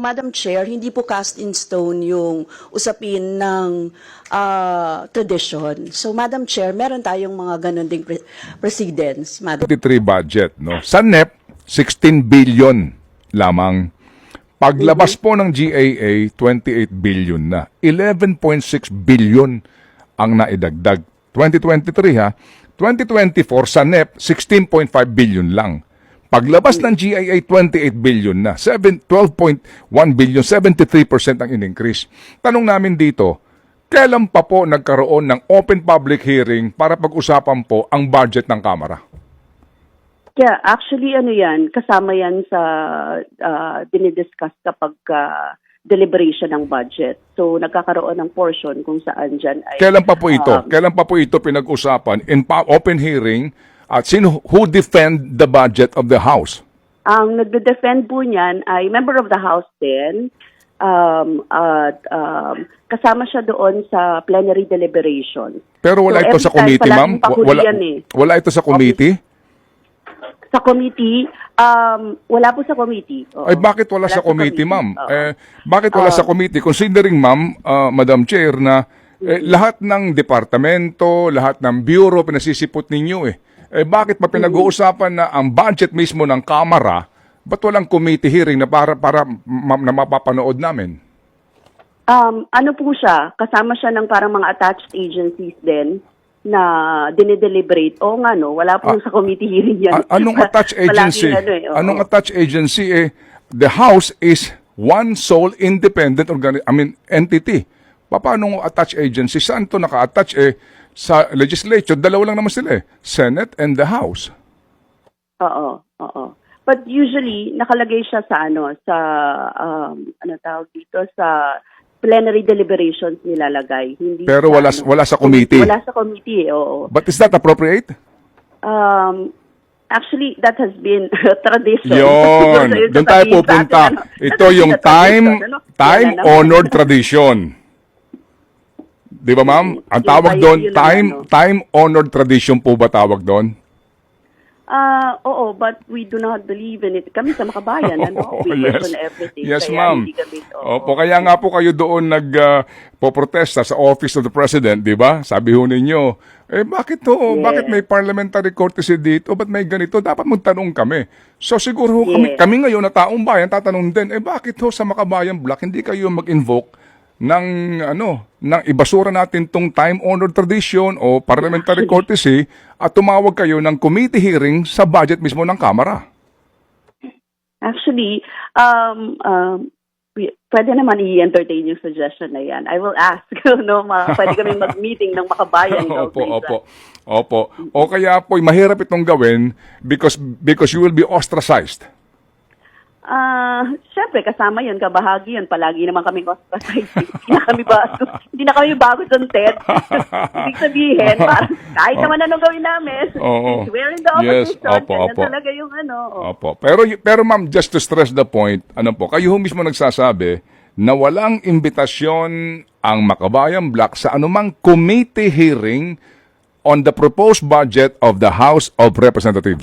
Madam Chair, hindi po cast in stone yung usapin ng tradition. So, Madam Chair, meron tayong mga ganun ding precedents, Madam. 23 budget, no? Sa NEP, 16 billion lamang. Paglabas po ng GAA, 28 billion na. 11.6 billion ang naidagdag. 2023 ha. 2024 sa NEP, 16.5 billion lang. Paglabas ng GIA, 28 billion na. 12.1 billion, 73% ang in-increase. Tanong namin dito, kailan pa po nagkaroon ng open public hearing para pag-usapan po ang budget ng Kamara? Yeah, actually yan, kasama yan sa dinidiscuss kapag deliberation ng budget. So nagkakaroon ng portion kung saan dyan ay... Kailan pa po ito? Kailan pa po ito pinag-usapan in open hearing? At who defend the budget of the House? Ang nagde-defend po niyan ay member of the House din. Kasama siya doon sa plenary deliberation. Pero wala ito sa committee, ma'am? Wala ito sa committee? Sa committee, wala po sa committee. Oo. Ay bakit wala sa committee, ma'am? Bakit wala sa committee? Considering, ma'am, Madam Chair, na lahat ng departamento, lahat ng bureau, pinasisipot ninyo bakit pa pinag-uusapan na ang budget mismo ng Kamara, ba't walang committee hearing na para na mapapanood namin? Ano po siya, kasama siya ng parang mga attached agencies din na dinideliberate. Oo nga no, wala po sa committee hearing yan. Anong attached agency? Anong attached agency? The House is one sole independent entity. Paano attached agency? Saan to naka-attach? Sa legislature, dalawa lang naman sila Senate and the House. Oo. But usually, nakalagay siya sa sa plenary deliberations nilalagay. Hindi pero sa, wala sa committee. Wala sa committee, oo. But is that appropriate? Actually, that has been tradition. Yun. Doon tayo pupunta. Ito yung time-honored tradition. Di ba, ma'am? Ang tawag doon, time-honored tradition po ba tawag doon? Oo, but we do not believe in it. Kami sa Makabayan, we question everything. Yes, ma'am. Opo, kaya nga po kayo doon nagpoprotesta sa Office of the President, di ba? Sabi ho ninyo, bakit to? Yeah. Bakit may parliamentary courtesy dito? Ba't may ganito? Dapat magtanong kami. So siguro kami ngayon na taong bayan, tatanong din, bakit ho sa Makabayan Block, hindi kayo mag-invoke ng ibasura natin tong time-honored tradition o parliamentary courtesy at tumawag kayo ng committee hearing sa budget mismo ng Kamara? Actually, pwede naman i-entertain yung suggestion na yan. I will ask, pwede kami mag-meeting ng Makabayan. Opo. O kaya po, mahirap itong gawin because you will be ostracized. Siyempre, kasama yun, kabahagi yun. Palagi naman kami ostracized. Hindi na kami bago sa TED. Ibig sabihin, kahit naman anong gawin namin, we're in the opposition. Yes, talaga yung Opo. Pero ma'am, just to stress the point, kayo mismo nagsasabi na walang imbitasyon ang Makabayan Block sa anumang committee hearing on the proposed budget of the House of Representatives.